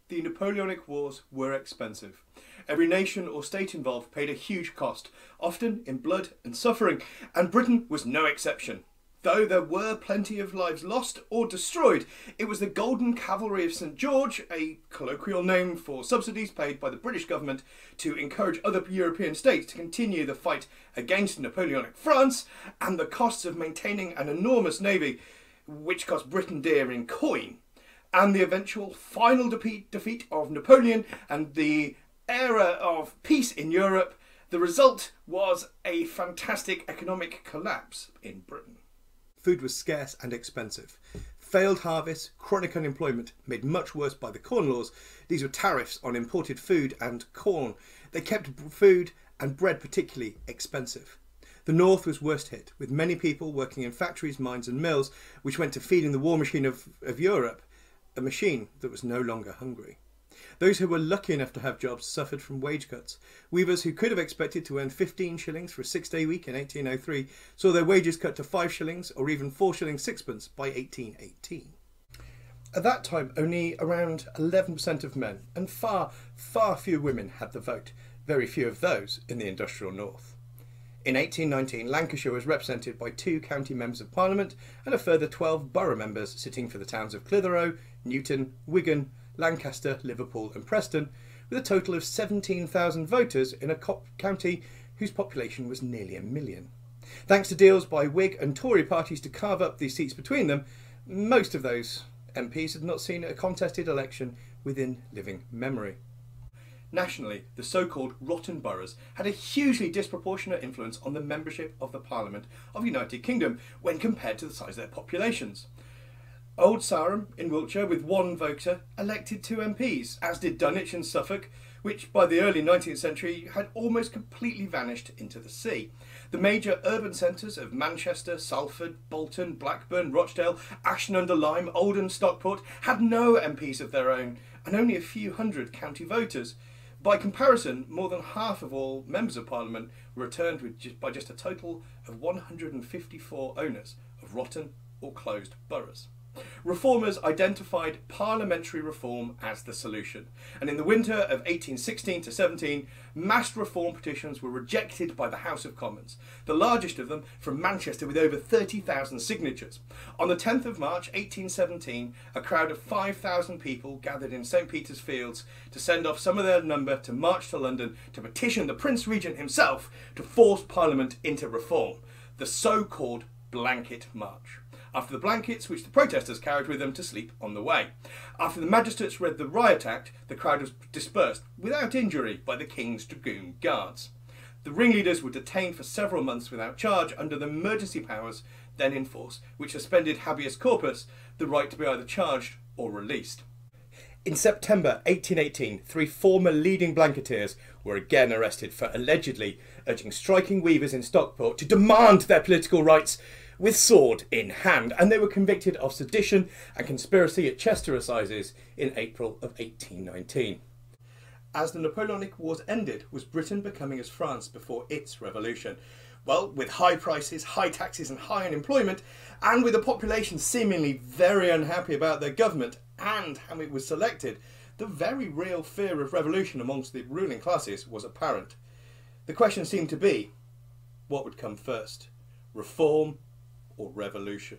The Napoleonic Wars were expensive. Every nation or state involved paid a huge cost, often in blood and suffering, and Britain was no exception. Though there were plenty of lives lost or destroyed, it was the Golden Cavalry of St George, a colloquial name for subsidies paid by the British government to encourage other European states to continue the fight against Napoleonic France, and the costs of maintaining an enormous navy, which cost Britain dear in coin, and the eventual final defeat of Napoleon and the era of peace in Europe. The result was a fantastic economic collapse in Britain. Food was scarce and expensive. Failed harvests, chronic unemployment, made much worse by the Corn Laws. These were tariffs on imported food and corn. They kept food and bread particularly expensive. The north was worst hit, with many people working in factories, mines and mills, which went to feeding the war machine of Europe, a machine that was no longer hungry. Those who were lucky enough to have jobs suffered from wage cuts. Weavers who could have expected to earn 15 shillings for a 6-day week in 1803 saw their wages cut to 5 shillings or even 4 shillings 6pence by 1818. At that time, only around 11% of men and far fewer women had the vote, very few of those in the industrial north. In 1819, Lancashire was represented by 2 county members of Parliament and a further 12 borough members sitting for the towns of Clitheroe, Newton, Wigan, Lancaster, Liverpool and Preston, with a total of 17,000 voters in a county whose population was nearly 1 million. Thanks to deals by Whig and Tory parties to carve up these seats between them, most of those MPs had not seen a contested election within living memory. Nationally, the so-called rotten boroughs had a hugely disproportionate influence on the membership of the Parliament of the United Kingdom when compared to the size of their populations. Old Sarum in Wiltshire, with 1 voter, elected 2 MPs, as did Dunwich and Suffolk, which by the early 19th century had almost completely vanished into the sea. The major urban centres of Manchester, Salford, Bolton, Blackburn, Rochdale, Ashton-under-Lyme, Oldham, Stockport had no MPs of their own and only a few hundred county voters. By comparison, more than half of all members of Parliament were returned by just a total of 154 owners of rotten or closed boroughs. Reformers identified parliamentary reform as the solution, and in the winter of 1816 to 17, mass reform petitions were rejected by the House of Commons, the largest of them from Manchester with over 30,000 signatures. On the 10th of March 1817, a crowd of 5,000 people gathered in St Peter's Fields to send off some of their number to march to London to petition the Prince Regent himself to force Parliament into reform, the so-called Blanket March. After the blankets which the protesters carried with them to sleep on the way. After the magistrates read the Riot Act, the crowd was dispersed without injury by the King's Dragoon Guards. The ringleaders were detained for several months without charge under the emergency powers then in force, which suspended habeas corpus, the right to be either charged or released. In September 1818, 3 former leading blanketeers were again arrested for allegedly urging striking weavers in Stockport to demand their political rights with sword in hand, and they were convicted of sedition and conspiracy at Chester Assizes in April of 1819. As the Napoleonic Wars ended, was Britain becoming as France before its revolution? Well, with high prices, high taxes and high unemployment, and with a population seemingly very unhappy about their government and how it was selected, the very real fear of revolution amongst the ruling classes was apparent. The question seemed to be, what would come first? Reform or revolution?